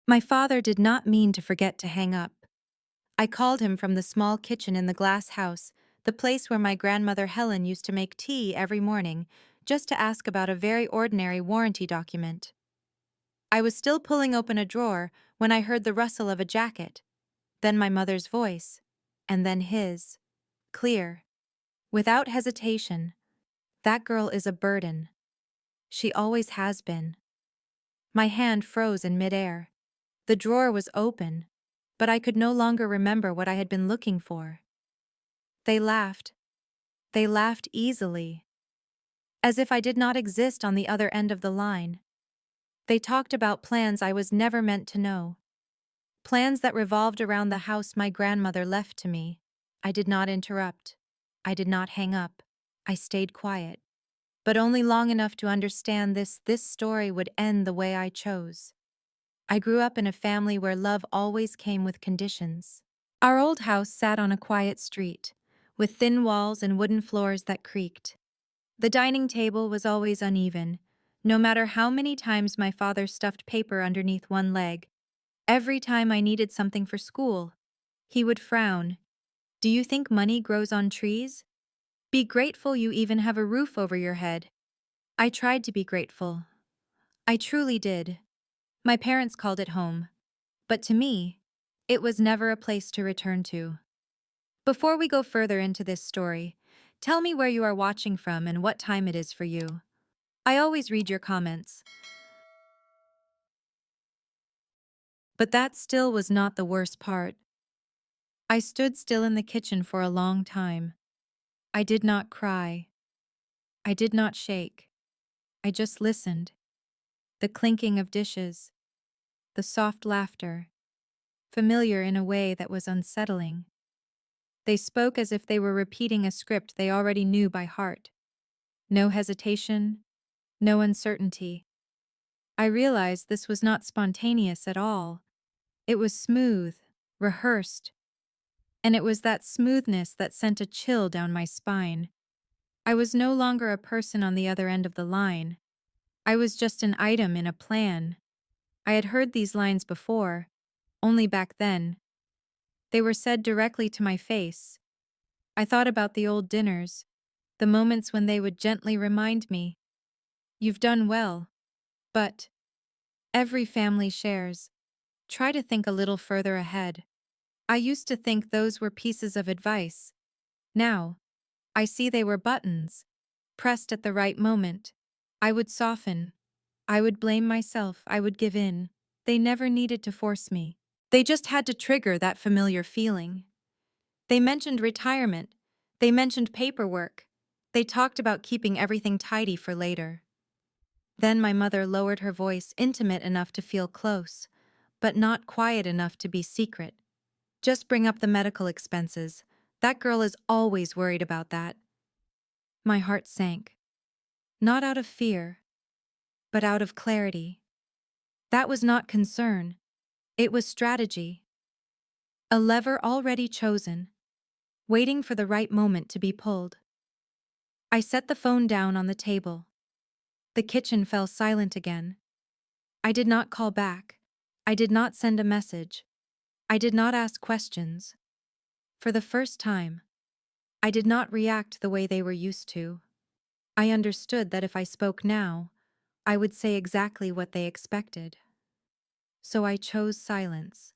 My father did not mean to forget to hang up. I called him from the small kitchen in the glass house, the place where my grandmother Helen used to make tea every morning, just to ask about a very ordinary warranty document. I was still pulling open a drawer when I heard the rustle of a jacket, then my mother's voice, and then his. Clear. Without hesitation. That girl is a burden. She always has been. My hand froze in midair. The drawer was open, but I could no longer remember what I had been looking for. They laughed. They laughed easily, as if I did not exist on the other end of the line. They talked about plans I was never meant to know. Plans that revolved around the house my grandmother left to me. I did not interrupt. I did not hang up. I stayed quiet. But only long enough to understand this story would end the way I chose. I grew up in a family where love always came with conditions. Our old house sat on a quiet street, with thin walls and wooden floors that creaked. The dining table was always uneven. No matter how many times my father stuffed paper underneath one leg, every time I needed something for school, he would frown. Do you think money grows on trees? Be grateful you even have a roof over your head. I tried to be grateful. I truly did. My parents called it home. But to me, it was never a place to return to. Before we go further into this story, tell me where you are watching from and what time it is for you. I always read your comments. But that still was not the worst part. I stood still in the kitchen for a long time. I did not cry. I did not shake. I just listened. The clinking of dishes, the soft laughter, familiar in a way that was unsettling. They spoke as if they were repeating a script they already knew by heart. No hesitation, no uncertainty. I realized this was not spontaneous at all. It was smooth, rehearsed, and it was that smoothness that sent a chill down my spine. I was no longer a person on the other end of the line. I was just an item in a plan. I had heard these lines before, only back then. They were said directly to my face. I thought about the old dinners, the moments when they would gently remind me, "You've done well." But every family shares. Try to think a little further ahead. I used to think those were pieces of advice. Now, I see they were buttons, pressed at the right moment. I would soften. I would blame myself. I would give in. They never needed to force me. They just had to trigger that familiar feeling. They mentioned retirement. They mentioned paperwork. They talked about keeping everything tidy for later. Then my mother lowered her voice, intimate enough to feel close, but not quiet enough to be secret. "Just bring up the medical expenses. That girl is always worried about that." My heart sank. Not out of fear, but out of clarity. That was not concern. It was strategy. A lever already chosen, waiting for the right moment to be pulled. I set the phone down on the table. The kitchen fell silent again. I did not call back. I did not send a message. I did not ask questions. For the first time, I did not react the way they were used to. I understood that if I spoke now, I would say exactly what they expected. So I chose silence,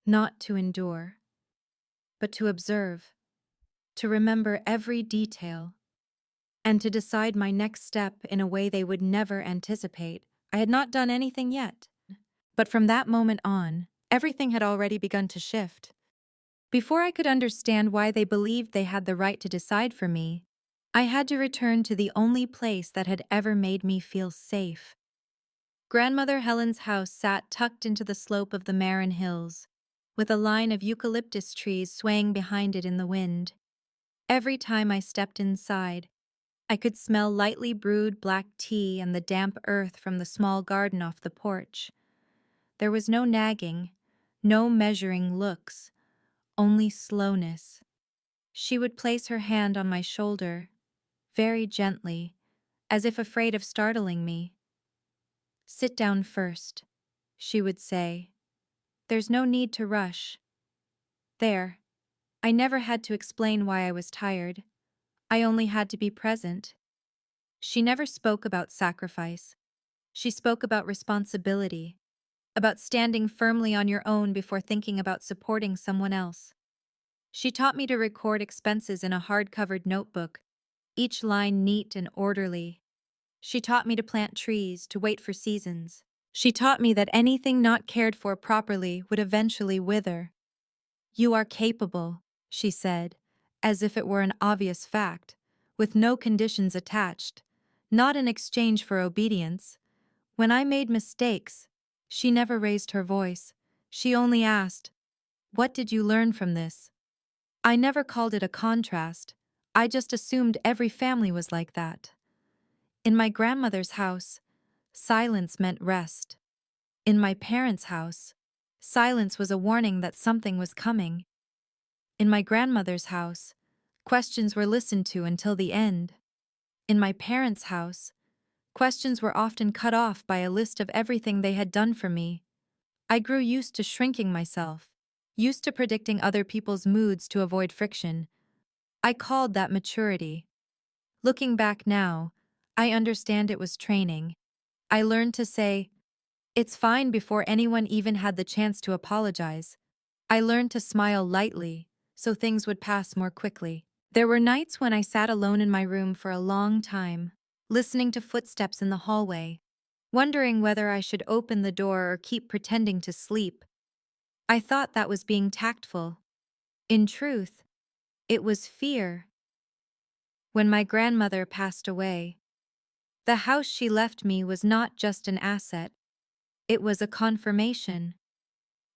not to endure, but to observe, to remember every detail, and to decide my next step in a way they would never anticipate. I had not done anything yet. But from that moment on, everything had already begun to shift. Before I could understand why they believed they had the right to decide for me, I had to return to the only place that had ever made me feel safe. Grandmother Helen's house sat tucked into the slope of the Marin Hills, with a line of eucalyptus trees swaying behind it in the wind. Every time I stepped inside, I could smell lightly brewed black tea and the damp earth from the small garden off the porch. There was no nagging, no measuring looks, only slowness. She would place her hand on my shoulder, very gently, as if afraid of startling me. "Sit down first," she would say. There's no need to rush. There. I never had to explain why I was tired. I only had to be present. She never spoke about sacrifice. She spoke about responsibility, about standing firmly on your own before thinking about supporting someone else. She taught me to record expenses in a hard-covered notebook, each line neat and orderly. She taught me to plant trees, to wait for seasons. She taught me that anything not cared for properly would eventually wither. "You are capable," she said, as if it were an obvious fact, with no conditions attached, not in exchange for obedience. When I made mistakes, she never raised her voice. She only asked, "What did you learn from this?" I never called it a contrast. I just assumed every family was like that. In my grandmother's house, silence meant rest. In my parents' house, silence was a warning that something was coming. In my grandmother's house, questions were listened to until the end. In my parents' house, questions were often cut off by a list of everything they had done for me. I grew used to shrinking myself, used to predicting other people's moods to avoid friction. I called that maturity. Looking back now, I understand it was training. I learned to say, "It's fine," before anyone even had the chance to apologize. I learned to smile lightly, so things would pass more quickly. There were nights when I sat alone in my room for a long time, listening to footsteps in the hallway, wondering whether I should open the door or keep pretending to sleep. I thought that was being tactful. In truth, it was fear. When my grandmother passed away, the house she left me was not just an asset, it was a confirmation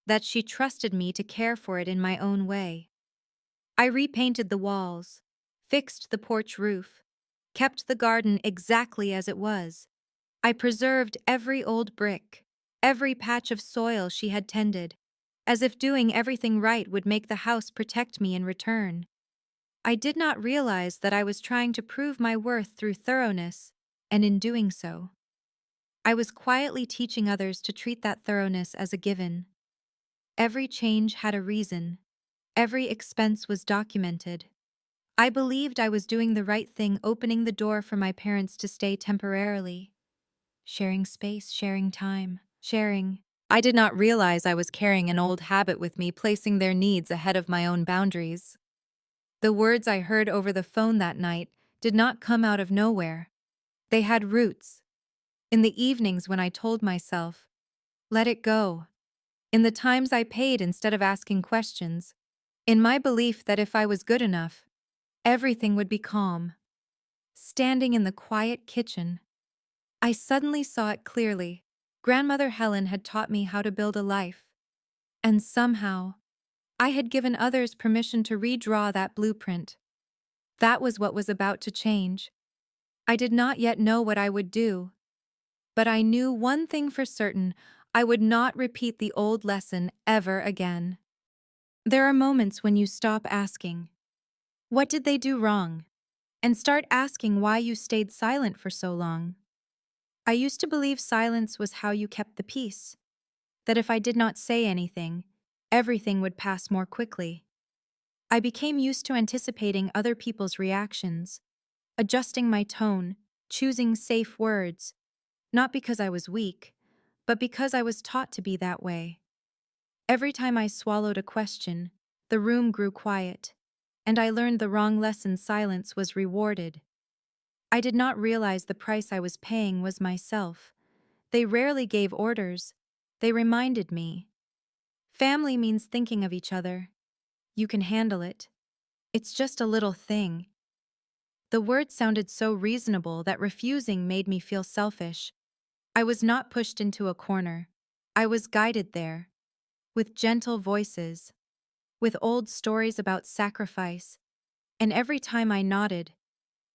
that she trusted me to care for it in my own way. I repainted the walls, fixed the porch roof, kept the garden exactly as it was. I preserved every old brick, every patch of soil she had tended, as if doing everything right would make the house protect me in return. I did not realize that I was trying to prove my worth through thoroughness, and in doing so, I was quietly teaching others to treat that thoroughness as a given. Every change had a reason. Every expense was documented. I believed I was doing the right thing, opening the door for my parents to stay temporarily. Sharing space, sharing time, sharing. I did not realize I was carrying an old habit with me, placing their needs ahead of my own boundaries. The words I heard over the phone that night did not come out of nowhere. They had roots. In the evenings when I told myself, "Let it go." In the times I paid instead of asking questions. In my belief that if I was good enough, everything would be calm. Standing in the quiet kitchen, I suddenly saw it clearly. Grandmother Helen had taught me how to build a life. And somehow, I had given others permission to redraw that blueprint. That was what was about to change. I did not yet know what I would do. But I knew one thing for certain: I would not repeat the old lesson ever again. There are moments when you stop asking, "What did they do wrong?" and start asking why you stayed silent for so long. I used to believe silence was how you kept the peace, that if I did not say anything, everything would pass more quickly. I became used to anticipating other people's reactions, adjusting my tone, choosing safe words, not because I was weak, but because I was taught to be that way. Every time I swallowed a question, the room grew quiet, and I learned the wrong lesson: silence was rewarded. I did not realize the price I was paying was myself. They rarely gave orders. They reminded me. Family means thinking of each other. You can handle it. It's just a little thing. The word sounded so reasonable that refusing made me feel selfish. I was not pushed into a corner. I was guided there, with gentle voices, with old stories about sacrifice, and every time I nodded,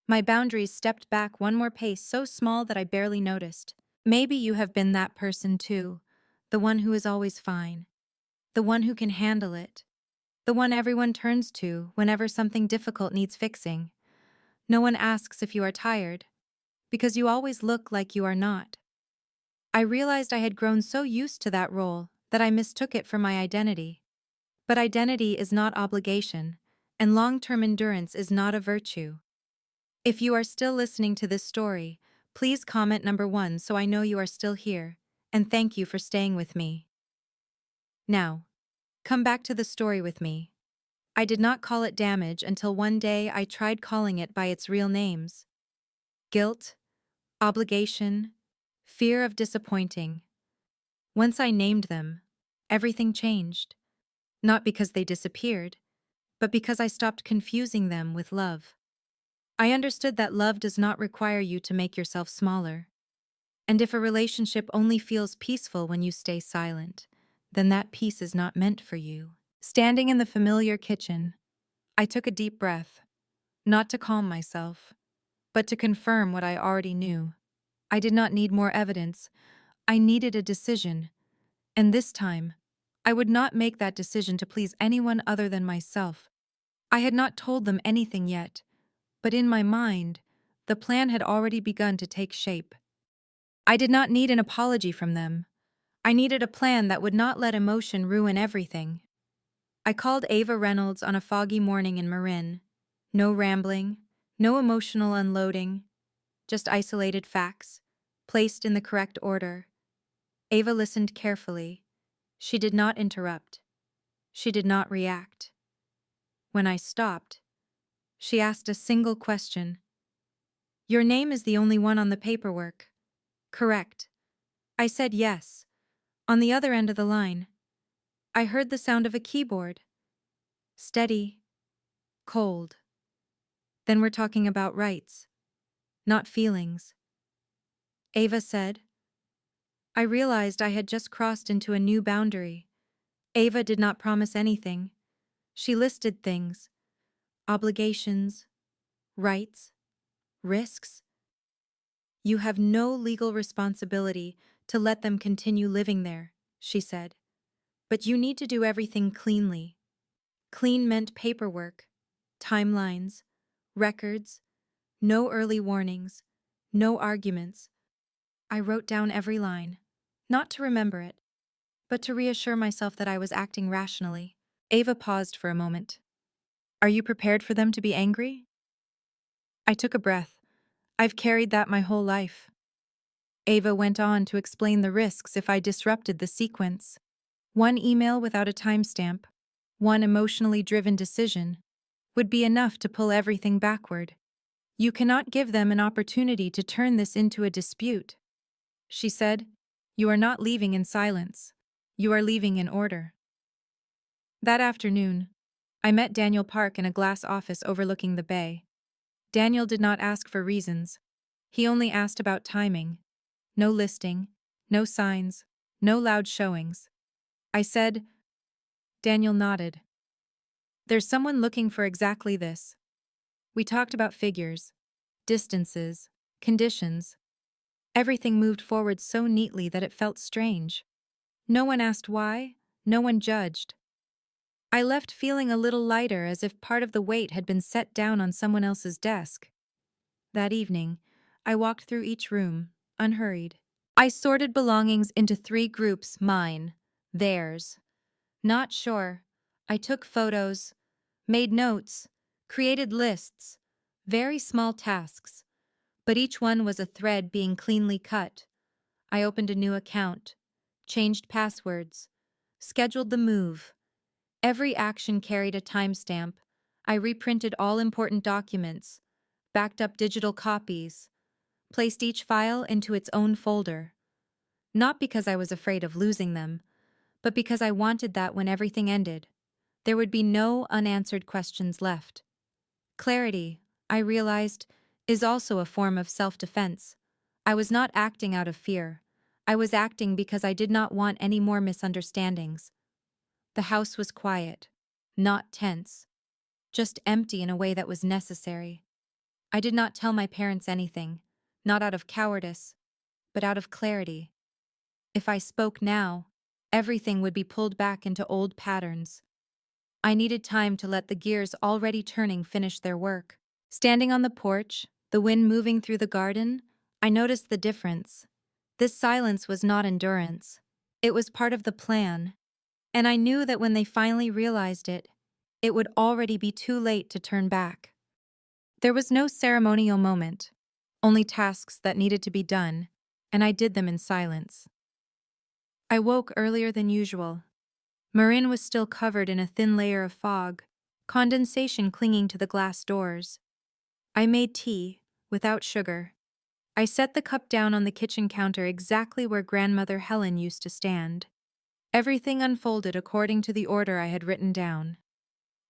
my boundaries stepped back one more pace, so small that I barely noticed. Maybe you have been that person too, the one who is always fine, the one who can handle it, the one everyone turns to whenever something difficult needs fixing. No one asks if you are tired, because you always look like you are not. I realized I had grown so used to that role that I mistook it for my identity. But identity is not obligation, and long-term endurance is not a virtue. If you are still listening to this story, please comment number 1 so I know you are still here, and thank you for staying with me. Now, come back to the story with me. I did not call it damage until one day I tried calling it by its real names: guilt, obligation, fear of disappointing. Once I named them, everything changed. Not because they disappeared, but because I stopped confusing them with love. I understood that love does not require you to make yourself smaller. And if a relationship only feels peaceful when you stay silent, then that peace is not meant for you. Standing in the familiar kitchen, I took a deep breath, not to calm myself, but to confirm what I already knew. I did not need more evidence. I needed a decision. And this time, I would not make that decision to please anyone other than myself. I had not told them anything yet, but in my mind, the plan had already begun to take shape. I did not need an apology from them. I needed a plan that would not let emotion ruin everything. I called Ava Reynolds on a foggy morning in Marin. No rambling, no emotional unloading, just isolated facts, placed in the correct order. Ava listened carefully. She did not interrupt. She did not react. When I stopped, she asked a single question. "Your name is the only one on the paperwork, correct?" I said yes. On the other end of the line, I heard the sound of a keyboard. Steady, cold. "Then we're talking about rights, not feelings." Ava said. I realized I had just crossed into a new boundary. Ava did not promise anything. She listed things: obligations, rights, risks. "You have no legal responsibility to let them continue living there," she said. "But you need to do everything cleanly." Clean meant paperwork, timelines, records, no early warnings, no arguments. I wrote down every line, not to remember it, but to reassure myself that I was acting rationally. Ava paused for a moment. "Are you prepared for them to be angry?" I took a breath. "I've carried that my whole life." Ava went on to explain the risks if I disrupted the sequence. One email without a timestamp, one emotionally driven decision, would be enough to pull everything backward. "You cannot give them an opportunity to turn this into a dispute," she said. "You are not leaving in silence. You are leaving in order." That afternoon, I met Daniel Park in a glass office overlooking the bay. Daniel did not ask for reasons. He only asked about timing. No listing, no signs, no loud showings. I said. Daniel nodded. "There's someone looking for exactly this." We talked about figures, distances, conditions. Everything moved forward so neatly that it felt strange. No one asked why, no one judged. I left feeling a little lighter, as if part of the weight had been set down on someone else's desk. That evening, I walked through each room, unhurried. I sorted belongings into 3 groups: mine, theirs. Not sure. I took photos, made notes, created lists, very small tasks, but each one was a thread being cleanly cut. I opened a new account, changed passwords, scheduled the move. Every action carried a timestamp. I reprinted all important documents, backed up digital copies, placed each file into its own folder. Not because I was afraid of losing them, but because I wanted that when everything ended, there would be no unanswered questions left. Clarity, I realized, is also a form of self-defense. I was not acting out of fear. I was acting because I did not want any more misunderstandings. The house was quiet, not tense, just empty in a way that was necessary. I did not tell my parents anything, not out of cowardice, but out of clarity. If I spoke now, everything would be pulled back into old patterns. I needed time to let the gears already turning finish their work. Standing on the porch, the wind moving through the garden, I noticed the difference. This silence was not endurance. It was part of the plan, and I knew that when they finally realized it, it would already be too late to turn back. There was no ceremonial moment, only tasks that needed to be done, and I did them in silence. I woke earlier than usual. Marin was still covered in a thin layer of fog, condensation clinging to the glass doors. I made tea, without sugar. I set the cup down on the kitchen counter exactly where Grandmother Helen used to stand. Everything unfolded according to the order I had written down.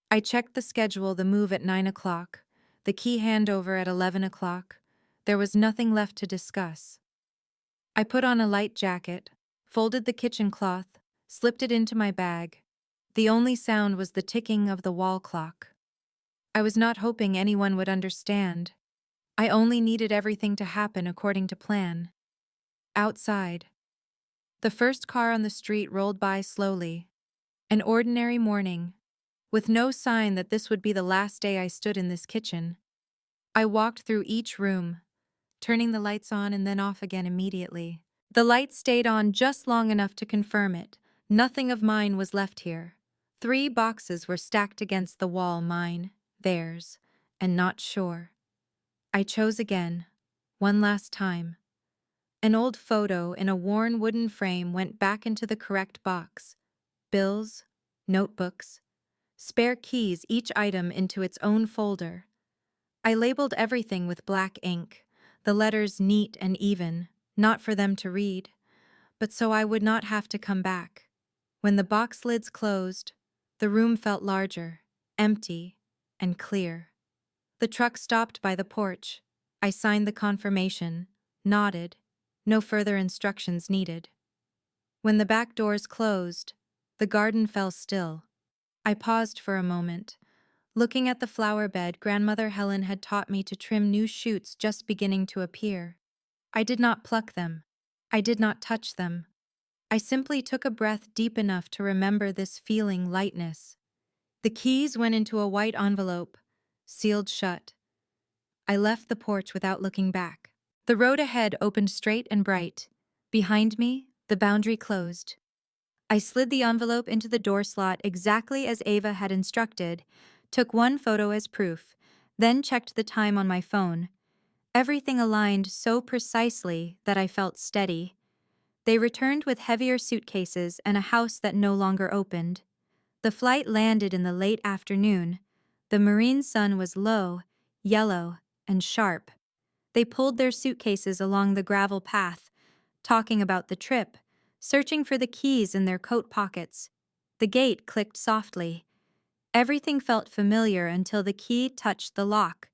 I checked the schedule, the move at 9 o'clock, the key handover at 11 o'clock. There was nothing left to discuss. I put on a light jacket, folded the kitchen cloth, slipped it into my bag. The only sound was the ticking of the wall clock. I was not hoping anyone would understand. I only needed everything to happen according to plan. Outside, the first car on the street rolled by slowly. An ordinary morning, with no sign that this would be the last day I stood in this kitchen. I walked through each room, turning the lights on and then off again immediately. The lights stayed on just long enough to confirm it. Nothing of mine was left here. 3 boxes were stacked against the wall, mine, theirs, and not sure. I chose again, one last time. An old photo in a worn wooden frame went back into the correct box. Bills, notebooks, spare keys, each item into its own folder. I labeled everything with black ink, the letters neat and even, not for them to read, but so I would not have to come back. When the box lids closed, the room felt larger, empty, and clear. The truck stopped by the porch. I signed the confirmation, nodded, no further instructions needed. When the back doors closed, the garden fell still. I paused for a moment, looking at the flower bed Grandmother Helen had taught me to trim new shoots just beginning to appear. I did not pluck them. I did not touch them. I simply took a breath deep enough to remember this feeling lightness. The keys went into a white envelope, sealed shut. I left the porch without looking back. The road ahead opened straight and bright. Behind me, the boundary closed. I slid the envelope into the door slot exactly as Ava had instructed, took one photo as proof, then checked the time on my phone. Everything aligned so precisely that I felt steady. They returned with heavier suitcases and a house that no longer opened. The flight landed in the late afternoon. The marine sun was low, yellow, and sharp. They pulled their suitcases along the gravel path, talking about the trip, searching for the keys in their coat pockets. The gate clicked softly. Everything felt familiar until the key touched the lock.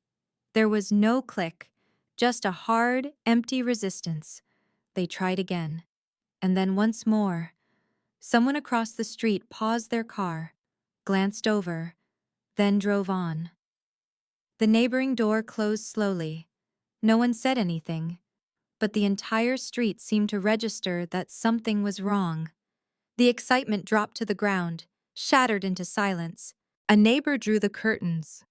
There was no click, just a hard, empty resistance. They tried again. And then once more. Someone across the street paused their car, glanced over, then drove on. The neighboring door closed slowly. No one said anything, but the entire street seemed to register that something was wrong. The excitement dropped to the ground, shattered into silence. A neighbor drew the curtains.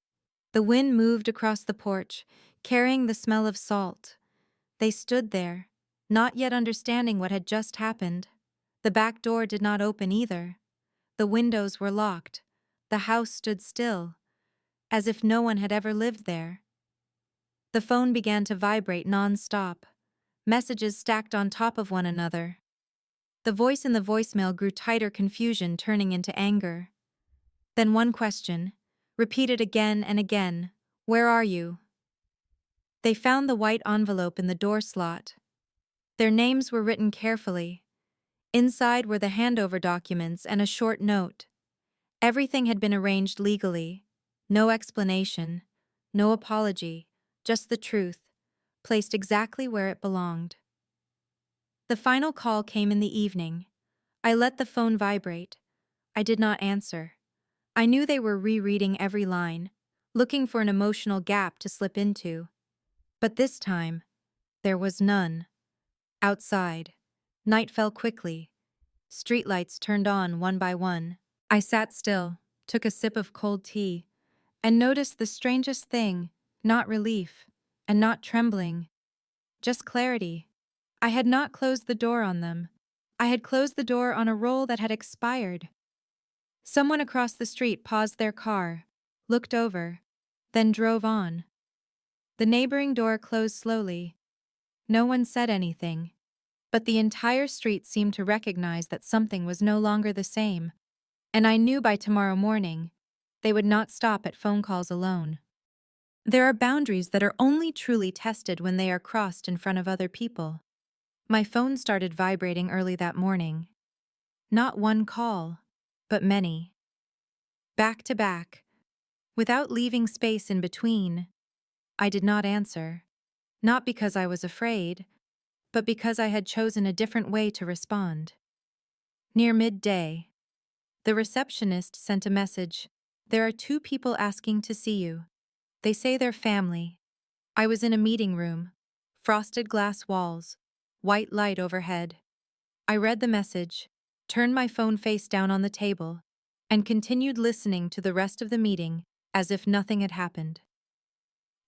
The wind moved across the porch, carrying the smell of salt. They stood there, not yet understanding what had just happened. The back door did not open either. The windows were locked. The house stood still, as if no one had ever lived there. The phone began to vibrate non-stop, messages stacked on top of one another. The voice in the voicemail grew tighter, confusion turning into anger. Then one question, repeated again and again, "Where are you?" They found the white envelope in the door slot. Their names were written carefully. Inside were the handover documents and a short note. Everything had been arranged legally. No explanation, no apology, just the truth, placed exactly where it belonged. The final call came in the evening. I let the phone vibrate. I did not answer. I knew they were rereading every line, looking for an emotional gap to slip into. But this time, there was none. Outside, night fell quickly. Streetlights turned on one by one. I sat still, took a sip of cold tea, and noticed the strangest thing, not relief, and not trembling, just clarity. I had not closed the door on them. I had closed the door on a roll that had expired. Someone across the street paused their car, looked over, then drove on. The neighboring door closed slowly. No one said anything, but the entire street seemed to recognize that something was no longer the same, and I knew by tomorrow morning they would not stop at phone calls alone. There are boundaries that are only truly tested when they are crossed in front of other people. My phone started vibrating early that morning. Not one call, but many. Back to back, without leaving space in between. I did not answer, not because I was afraid, but because I had chosen a different way to respond. Near midday, the receptionist sent a message. "There are two people asking to see you. They say they're family." I was in a meeting room, frosted glass walls, white light overhead. I read the message, turned my phone face down on the table, and continued listening to the rest of the meeting as if nothing had happened.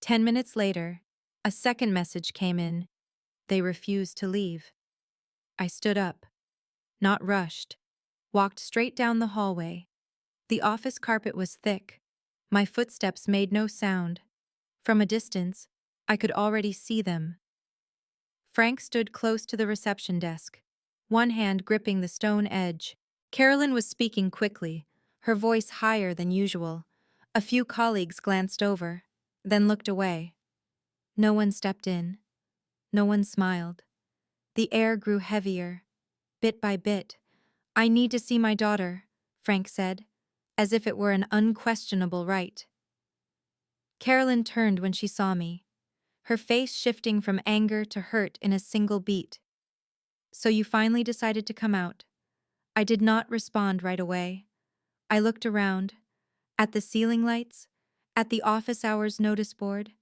10 minutes later, a second message came in. They refused to leave. I stood up, not rushed, walked straight down the hallway. The office carpet was thick. My footsteps made no sound. From a distance, I could already see them. Frank stood close to the reception desk, one hand gripping the stone edge. Carolyn was speaking quickly, her voice higher than usual. A few colleagues glanced over, then looked away. No one stepped in. No one smiled. The air grew heavier, bit by bit. "I need to see my daughter," Frank said, as if it were an unquestionable right. Carolyn turned when she saw me, her face shifting from anger to hurt in a single beat. "So you finally decided to come out?" I did not respond right away. I looked around, at the ceiling lights, at the office hours notice board,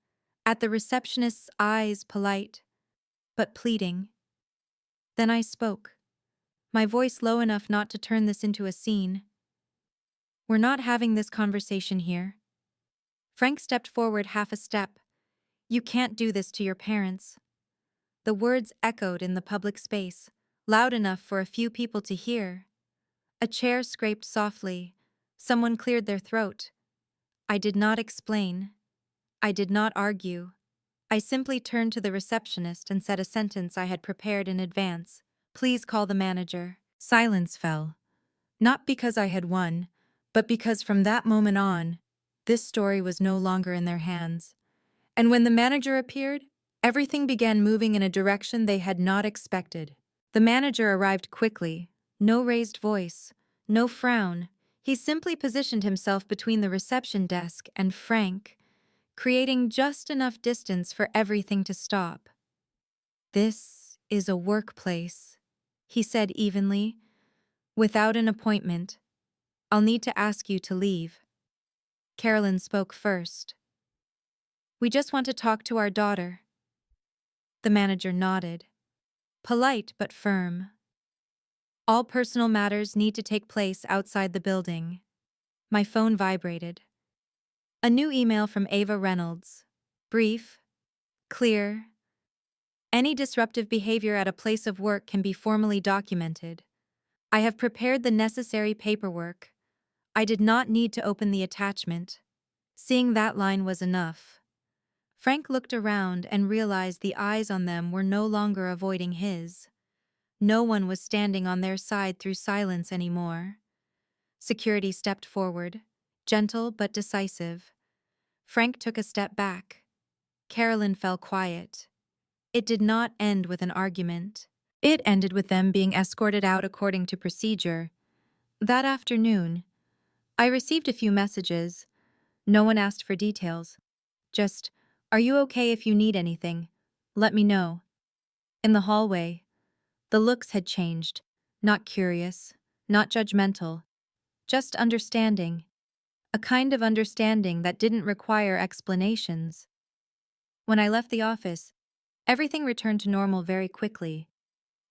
at the receptionist's eyes polite, but pleading. Then I spoke, my voice low enough not to turn this into a scene. "We're not having this conversation here." Frank stepped forward half a step. "You can't do this to your parents." The words echoed in the public space, loud enough for a few people to hear. A chair scraped softly. Someone cleared their throat. I did not explain. I did not argue. I simply turned to the receptionist and said a sentence I had prepared in advance. "Please call the manager." Silence fell. Not because I had won, but because from that moment on, this story was no longer in their hands. And when the manager appeared, everything began moving in a direction they had not expected. The manager arrived quickly, no raised voice, no frown. He simply positioned himself between the reception desk and Frank, creating just enough distance for everything to stop. "This is a workplace," he said evenly. "Without an appointment, I'll need to ask you to leave." Carolyn spoke first. "We just want to talk to our daughter." The manager nodded, polite but firm. "All personal matters need to take place outside the building." My phone vibrated. A new email from Ava Reynolds. Brief, clear. "Any disruptive behavior at a place of work can be formally documented. I have prepared the necessary paperwork." I did not need to open the attachment. Seeing that line was enough. Frank looked around and realized the eyes on them were no longer avoiding his. No one was standing on their side through silence anymore. Security stepped forward, gentle but decisive. Frank took a step back. Carolyn fell quiet. It did not end with an argument. It ended with them being escorted out according to procedure. That afternoon, I received a few messages. No one asked for details. Just, "Are you okay if you need anything? Let me know." In the hallway, the looks had changed. Not curious, not judgmental, just understanding. A kind of understanding that didn't require explanations. When I left the office, everything returned to normal very quickly.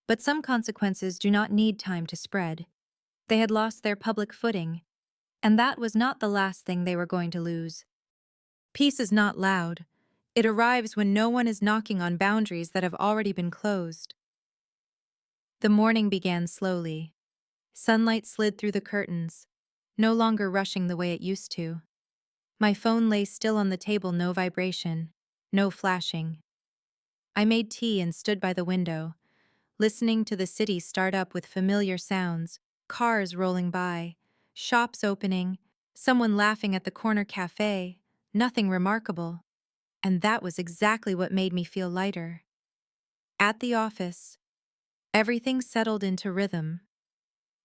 But some consequences do not need time to spread. They had lost their public footing, and that was not the last thing they were going to lose. Peace is not loud. It arrives when no one is knocking on boundaries that have already been closed. The morning began slowly. Sunlight slid through the curtains, no longer rushing the way it used to. My phone lay still on the table, no vibration, no flashing. I made tea and stood by the window, listening to the city start up with familiar sounds, cars rolling by, shops opening, someone laughing at the corner cafe, nothing remarkable. And that was exactly what made me feel lighter. At the office, everything settled into rhythm.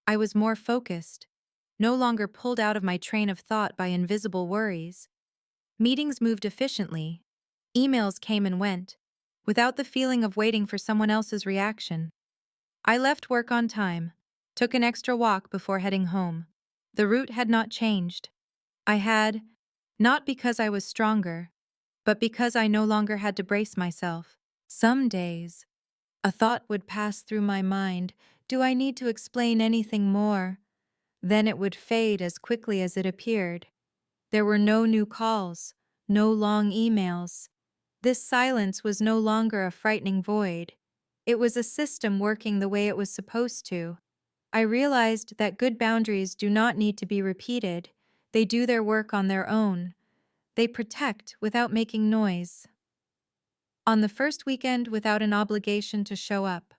I was more focused, no longer pulled out of my train of thought by invisible worries. Meetings moved efficiently, emails came and went, without the feeling of waiting for someone else's reaction. I left work on time, took an extra walk before heading home. The route had not changed. I had, not because I was stronger, but because I no longer had to brace myself. Some days, a thought would pass through my mind, do I need to explain anything more? Then it would fade as quickly as it appeared. There were no new calls, no long emails. This silence was no longer a frightening void. It was a system working the way it was supposed to. I realized that good boundaries do not need to be repeated. They do their work on their own. They protect without making noise. On the first weekend, without an obligation to show up,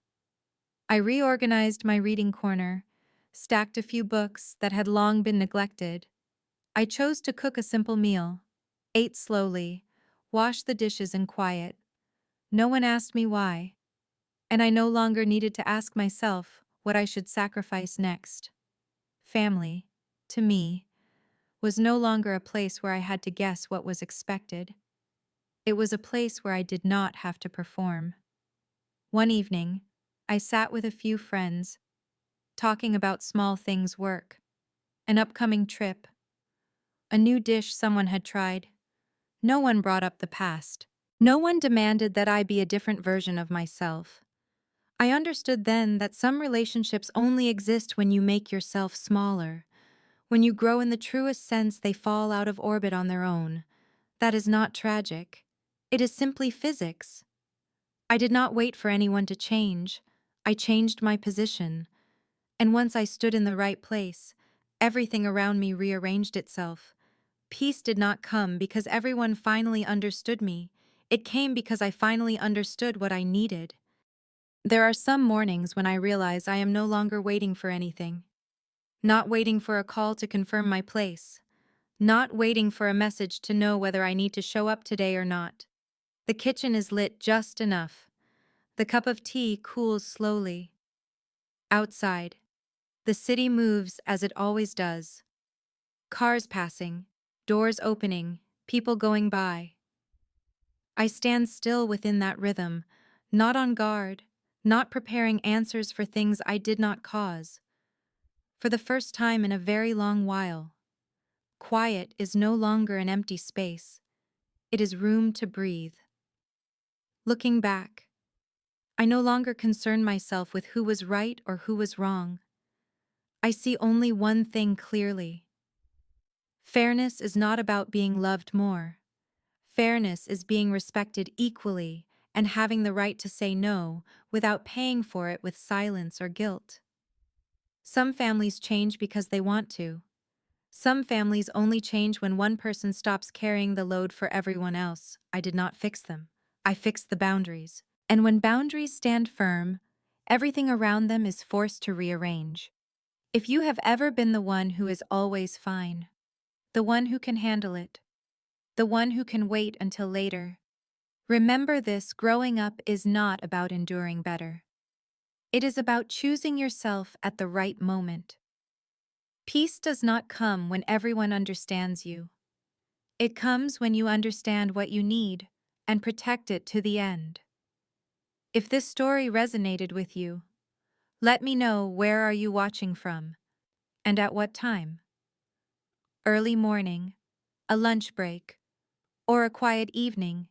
I reorganized my reading corner, stacked a few books that had long been neglected. I chose to cook a simple meal, ate slowly, washed the dishes in quiet. No one asked me why, and I no longer needed to ask myself what I should sacrifice next. Family, to me, was no longer a place where I had to guess what was expected. It was a place where I did not have to perform. One evening, I sat with a few friends, talking about small things: work, an upcoming trip, a new dish someone had tried. No one brought up the past. No one demanded that I be a different version of myself. I understood then that some relationships only exist when you make yourself smaller. When you grow in the truest sense, they fall out of orbit on their own. That is not tragic. It is simply physics. I did not wait for anyone to change. I changed my position. And once I stood in the right place, everything around me rearranged itself. Peace did not come because everyone finally understood me. It came because I finally understood what I needed. There are some mornings when I realize I am no longer waiting for anything. Not waiting for a call to confirm my place. Not waiting for a message to know whether I need to show up today or not. The kitchen is lit just enough. The cup of tea cools slowly. Outside, the city moves as it always does. Cars passing, doors opening, people going by. I stand still within that rhythm, not on guard, not preparing answers for things I did not cause. For the first time in a very long while, quiet is no longer an empty space. It is room to breathe. Looking back, I no longer concern myself with who was right or who was wrong. I see only one thing clearly. Fairness is not about being loved more. Fairness is being respected equally and having the right to say no without paying for it with silence or guilt. Some families change because they want to. Some families only change when one person stops carrying the load for everyone else. I did not fix them. I fixed the boundaries. And when boundaries stand firm, everything around them is forced to rearrange. If you have ever been the one who is always fine, the one who can handle it, the one who can wait until later, remember this: growing up is not about enduring better. It is about choosing yourself at the right moment. Peace does not come when everyone understands you. It comes when you understand what you need and protect it to the end. If this story resonated with you, let me know: where are you watching from, and at what time? Early morning, a lunch break, or a quiet evening.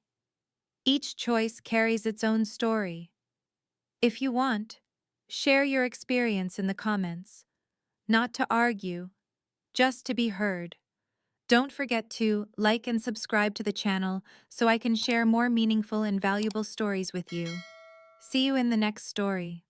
Each choice carries its own story. If you want, share your experience in the comments. Not to argue, just to be heard. Don't forget to like and subscribe to the channel so I can share more meaningful and valuable stories with you. See you in the next story.